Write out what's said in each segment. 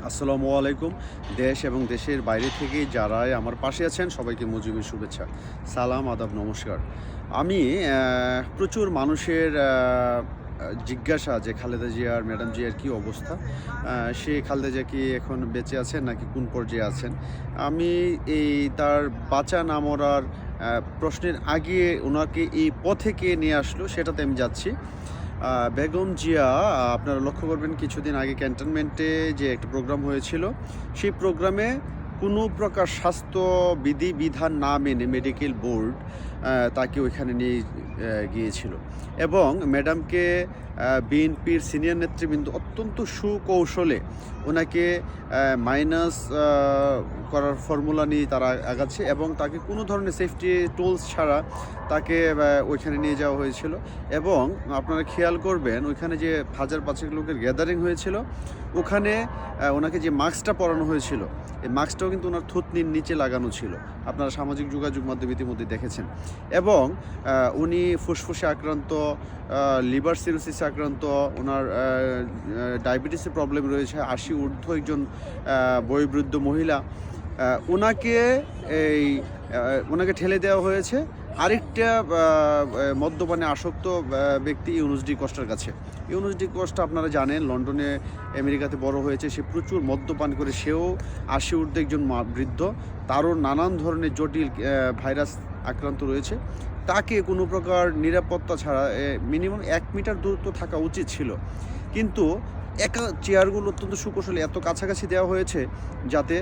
আসসালামু আলাইকুম। দেশ এবং দেশের বাইরে থেকে যারা আমার পাশে আছেন সবাইকে মুজিবের শুভেচ্ছা, সালাম, আদাব, নমস্কার। আমি প্রচুর মানুষের জিজ্ঞাসা যে খালেদা জিয়ার, ম্যাডাম জিয়ার কী অবস্থা? সে খালেদা জিয়া কি এখন বেঁচে আছেন নাকি কোন পর্যায়ে আছেন? আমি এই তার বাঁচা না মরার প্রশ্নের আগে ওনাকে এই পথে কে নিয়ে আসলো সেটাতে আমি যাচ্ছি। বেগম জিয়া, আপনারা লক্ষ্য করবেন কিছুদিন আগে ক্যান্টনমেন্টে যে একটা প্রোগ্রাম হয়েছিল, সেই প্রোগ্রামে কোনো প্রকার স্বাস্থ্য বিধিবিধান না মেনে মেডিকেল বোর্ড তাকে ওইখানে নিয়ে গিয়েছিল এবং ম্যাডামকে বিএনপির সিনিয়র নেতৃবৃন্দ অত্যন্ত সুকৌশলে ওনাকে মাইনাস করার ফর্মুলা নিয়ে তারা আগাচ্ছে এবং তাকে কোনো ধরনের সেফটি টুলস ছাড়া তাকে ওইখানে নিয়ে যাওয়া হয়েছিল। এবং আপনারা খেয়াল করবেন ওইখানে যে ১,৫০০ লোকের গ্যাদারিং হয়েছিল, ওখানে ওনাকে যে মাস্কটা পরানো হয়েছিল, এই মাস্কটাও কিন্তু ওনার থুতনির নিচে লাগানো ছিল। আপনারা সামাজিক যোগাযোগ মাধ্যমে ইতিমধ্যে দেখেছেন। এবং উনি ফুসফুসে আক্রান্ত, লিভার সিরোসিসে আক্রান্ত, ওনার ডায়াবেটিসের প্রবলেম রয়েছে, ৮০ ঊর্ধ্ব একজন বয়োবৃদ্ধ মহিলা। ওনাকে এই ওনাকে ঠেলে দেওয়া হয়েছে আরেকটা মদ্যপানে আসক্ত ব্যক্তি ইউনুস ডি কস্টার কাছে। ইউনুস ডি কস্টা আপনারা জানেন লন্ডনে আমেরিকাতে বড় হয়েছে, সে প্রচুর মদ্যপান করে, সেও ৮০ ঊর্ধ্বে একজন বৃদ্ধ, তারও নানান ধরনের জটিল ভাইরাস আক্রান্ত রয়েছে। তাকে কোনো প্রকার নিরাপত্তা ছাড়া মিনিমাম ১ মিটার দূরত্ব থাকা উচিত ছিল, কিন্তু চেয়ারগুলো অত্যন্ত সুকৌশলে এত কাছাকাছি দেওয়া হয়েছে যাতে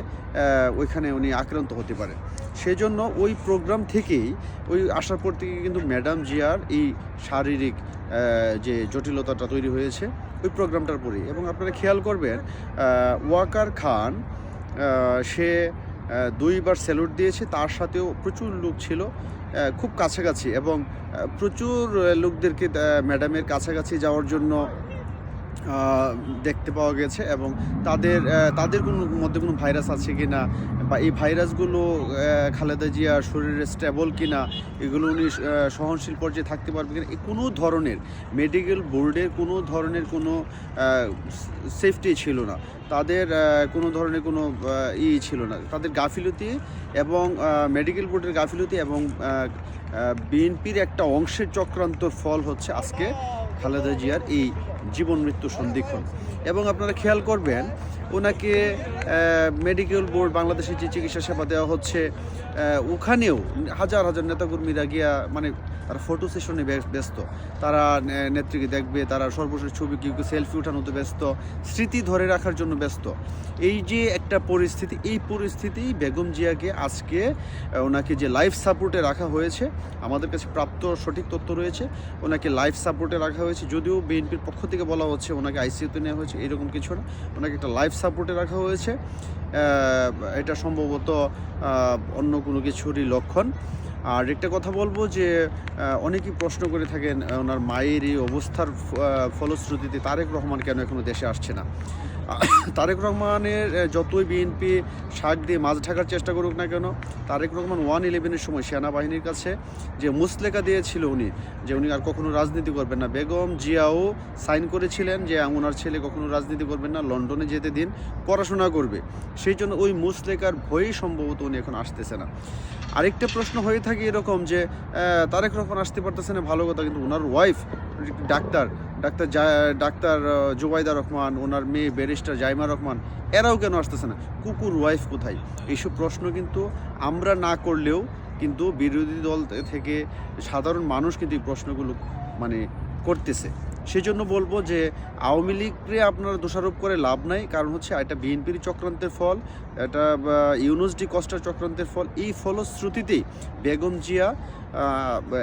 ওইখানে উনি আক্রান্ত হতে পারে। সেজন্য ওই প্রোগ্রাম থেকেই, ওই আসার পর থেকে কিন্তু ম্যাডাম জিয়ার এই শারীরিক যে জটিলতাটা তৈরি হয়েছে ওই প্রোগ্রামটার পরেই। এবং আপনারা খেয়াল করবেন ওয়াকার খান, সে ২ বার স্যালুট দিয়েছে, তার সাথেও প্রচুর লোক ছিল খুব কাছাকাছি, এবং প্রচুর লোকদেরকে ম্যাডামের কাছাকাছি যাওয়ার জন্য দেখতে পাওয়া গেছে। এবং তাদের মধ্যে কোনো ভাইরাস আছে কি না, বা এই ভাইরাসগুলো খালেদা জিয়ার শরীরে স্টেবল কি না, এগুলো উনি সহনশীল পর্যায়ে থাকতে পারবে কিনা, কোনো ধরনের মেডিকেল বোর্ডের কোনো ধরনের কোনো সেফটি ছিল না, তাদের কোনো ধরনের কোনো ছিল না, তাদের গাফিলতি এবং মেডিকেল বোর্ডের গাফিলতি এবং বিএনপির একটা অংশের চক্রান্তর ফল হচ্ছে আজকে খালেদা জিয়ার এই জীবন মৃত্যু সন্ধিক্ষণ। এবং আপনারা খেয়াল করবেন ওনাকে মেডিকেল বোর্ড, বাংলাদেশে যে চিকিৎসা সেবা দেওয়া হচ্ছে, ওখানেও হাজার হাজার নেতাকর্মীরা গিয়া মানে তারা ফটো সেশনে ব্যস্ত, তারা নেত্রীকে দেখবে, তারা সর্বশেষ ছবি কেউ সেলফি উঠানোতে ব্যস্ত, স্মৃতি ধরে রাখার জন্য ব্যস্ত। এই যে একটা পরিস্থিতি, এই পরিস্থিতি বেগম জিয়াকে আজকে ওনাকে যে লাইফ সাপোর্টে রাখা হয়েছে, আমাদের কাছে প্রাপ্ত সঠিক তথ্য রয়েছে, ওনাকে লাইফ সাপোর্টে রাখা হয়েছে। যদিও বিএনপির পক্ষ থেকে বলা হচ্ছে ওনাকে আইসিইউতে নেওয়া হয়েছে, এরকম কিছু না, ওনাকে একটা লাইফ সাপোর্টে রাখা হয়েছে। এটা সম্ভবত অন্য কোনো কিছুরই লক্ষণ। আর একটা কথা বলবো যে অনেকেই প্রশ্ন করে থাকেন ওনার মায়ের এই অবস্থার ফলশ্রুতিতে তারেক রহমান কেন এখনও দেশে আসছে না। তারেক রহমানের যতই বিএনপি শাক দিয়ে মাছ ঢাকার চেষ্টা করুক না কেন, তারেক রহমান 1/11-এর সময় সেনাবাহিনীর কাছে যে মুসলেকা দিয়েছিল উনি, যে উনি আর কখনো রাজনীতি করবেন না, বেগম জিয়াও সাইন করেছিলেন যে ওনার ছেলে কখনো রাজনীতি করবেন না, লন্ডনে যেতে দিন, পড়াশোনা করবে। সেই জন্য ওই মুসলেকার ভয়েই সম্ভবত উনি এখন আসতেছে না। আরেকটা প্রশ্ন হয়ে থাকে এরকম যে তারেক রহমান আসতে পারতেছে না, ভালো কথা, কিন্তু ওনার ওয়াইফ ডাক্তার জুবাইদা রহমান, ওনার মেয়ে ব্যারিস্টার জাইমা রহমান, এরাও কেন আসতেছে না? কুকুর ওয়াইফ কোথায়? এইসব প্রশ্ন কিন্তু আমরা না করলেও কিন্তু বিরোধী দল থেকে সাধারণ মানুষ কিন্তু এই প্রশ্নগুলো মানে করতেছে। সেজন্য বলবো যে আওয়ামী লীগকে আপনারা দোষারোপ করে লাভ নাই, কারণ হচ্ছে এটা বিএনপির চক্রান্তের ফল, এটা ইউনুস ডি কস্টার চক্রান্তের ফল। এই ফলশ্রুতিতেই বেগম জিয়া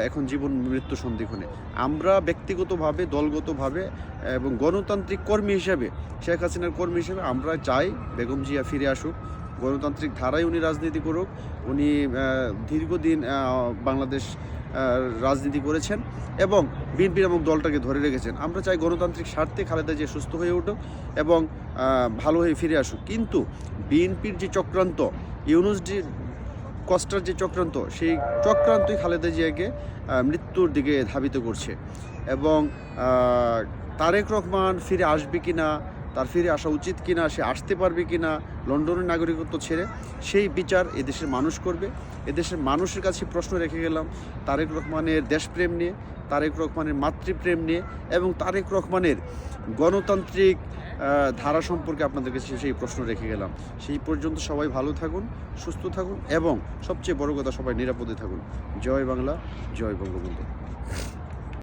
এখন জীবন মৃত্যু সন্ধিক্ষণে। আমরা ব্যক্তিগতভাবে, দলগতভাবে এবং গণতান্ত্রিক কর্মী হিসাবে, শেখ হাসিনার কর্মী হিসেবে আমরা চাই বেগম জিয়া ফিরে আসুক, গণতান্ত্রিক ধারায় উনি রাজনীতি করুক। উনি দীর্ঘদিন বাংলাদেশ রাজনীতি করেছেন এবং বিএনপি নামক দলটাকে ধরে রেখেছেন। আমরা চাই গণতান্ত্রিক স্বার্থে খালেদা জিয়া সুস্থ হয়ে উঠুক এবং ভালো হয়ে ফিরে আসুক। কিন্তু বিএনপির যে চক্রান্ত, ইউনুস ডি কস্টার যে চক্রান্ত, সেই চক্রান্তই খালেদা জিয়াকে মৃত্যুর দিকে ধাবিত করছে। এবং তারেক রহমান ফিরে আসবে কি না, তার ফিরে আসা উচিত কিনা, সে আসতে পারবে কিনা লন্ডনের নাগরিকত্ব ছেড়ে, সেই বিচার এদেশের মানুষ করবে। এদেশের মানুষের কাছে প্রশ্ন রেখে গেলাম তারেক রহমানের দেশপ্রেম নিয়ে, তারেক রহমানের মাতৃপ্রেম নিয়ে এবং তারেক রহমানের গণতান্ত্রিক ধারা সম্পর্কে আপনাদের কাছে সেই প্রশ্ন রেখে গেলাম। সেই পর্যন্ত সবাই ভালো থাকুন, সুস্থ থাকুন এবং সবচেয়ে বড় কথা সবাই নিরাপদে থাকুন। জয় বাংলা, জয় বঙ্গবন্ধু।